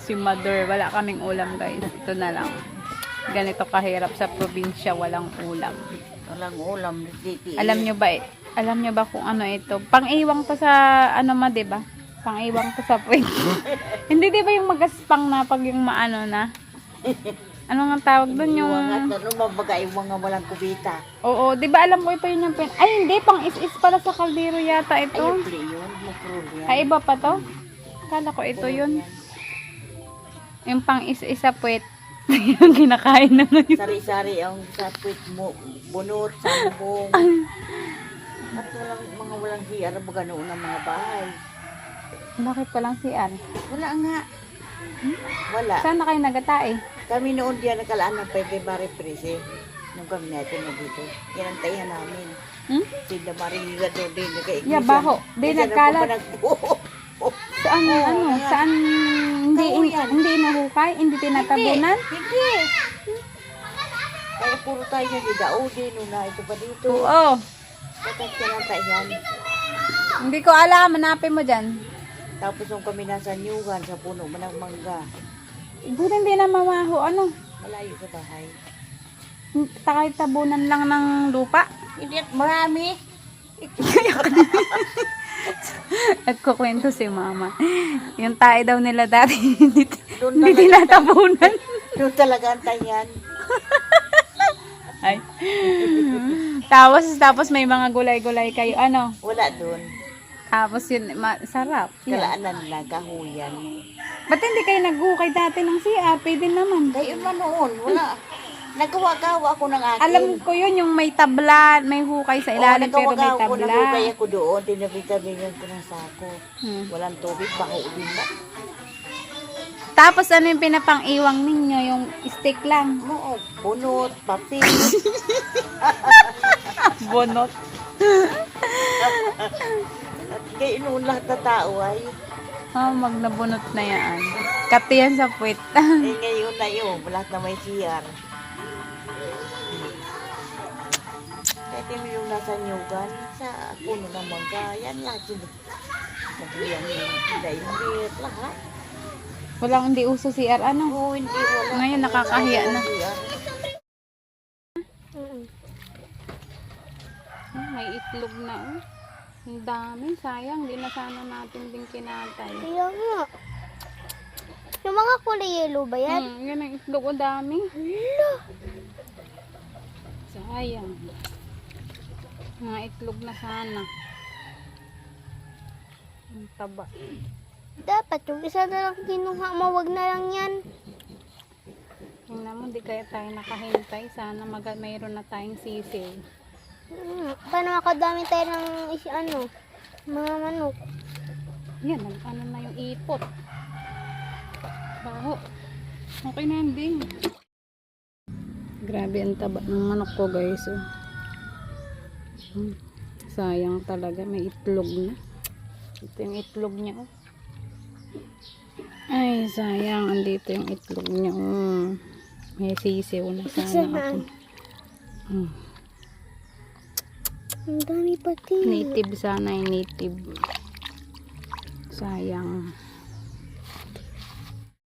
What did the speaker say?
si Mother. Wala kaming ulam guys. Ito na lang. Ganito kahirap sa probinsya, walang ulam. Walang ulam. Alam nyo ba Alam nyo ba kung ano ito? Pang-iwang to sa ano ma, 'di ba? Pang-iwang to sa puwet. Hindi 'di ba yung magaspang na pag yung maano na? Ano nga tawag doon yung Ano mabagay mga walang kubita. Oo, 'di ba alam ko ito yung ay hindi, pang is-is pala sa kaldero yata ito. Ayun, yun. Makrol yan. Ay iba pa to? Kala ko ito yun. Yung pang is-is sa puwet. Yung kinakain na ngayon. Sari-sari ang sa puwit mo. Bunot, sambong. At walang hiyar. Baga noon ang mga bahay. Bakit walang CR? Wala nga. Wala. Saan na kayo nagatae? Kami noon diyan nakalaan ng February Prese. Nung kami natin na dito. Yan ang tayahan namin. Sila Maria doon din. Yeah, baho. Di nagkalat. Saan saan hindi nahukay, hindi tinatabunan? Hindi. Kaya puro tayo na di dao din na ito pa dito. Oo. Tapos ka ng tayan. Hindi ko alam, hanapin mo dyan. Tapos nung kami nasa Nyugan sa puno manang mangga. Buti hindi na mamaho, ano? Malayo sa bahay. Takay tabunan lang ng lupa. Hindi, marami. At kukwento si mama. Yung tae daw nila dati, hindi tinatabunan. Doon talaga ang tayan. Ay. Tapos may mga gulay-gulay kayo, ano? Wala doon. Tapos yun, sarap. Yun. Kalaanan lang, kahuyan. Ba't hindi kayo naghukay dati ng CR? Pwede naman. Kayo man noon, wala. Nagawa-gawa ako ng akin. Alam ko yun, yung may tabla, may hukay sa ilalim, pero may nagawa-gawa ko, tabla. nagukay ako doon, tinabitabigan ko ng sako. Walang tubig, baho din ba? Tapos ano yung pinapang-iwang ninyo? Yung stick lang. Oo, bunot, papel. Bonot. At kayo noon lahat na tao ay, Oh, magnabunot na yan. Kati yan sa puwet. ngayon na yun, lahat na may CR. Kahit mo yung nasa Nyugan, sa puno ng mangga, yan lahat yun. Magbiyan yung daimbit, lahat. Walang hindi uso CR, ano? Oo, hindi wala. Ngayon, nakakahiya na. May itlog na, oh. Ang dami, sayang. Di na sana natin din kinatay. Kaya nga. Yung mga kulay yellow ba yan? Yan ang itlog, o dami. Hala. Sayang. Mga itlog na sana. Ang taba. Dapat yung isa na lang kinuha mo, wag na lang yan. Tingnan mo, di kaya tayo nakahintay. Sana mayroon na tayong sisiw. Paano makadami tayo ng mga manok? Yan, ano na yung ipot. Baho. Okay na yan, ding. Grabe ang taba ng manok ko, guys. Oh. Sayang talaga, may itlog na. Ito yung itlog niya. Oh. Ay, sayang. Andito yung itlog niya. May sisiw na sana ako. Ang dami pati. Native sana, native. Sayang.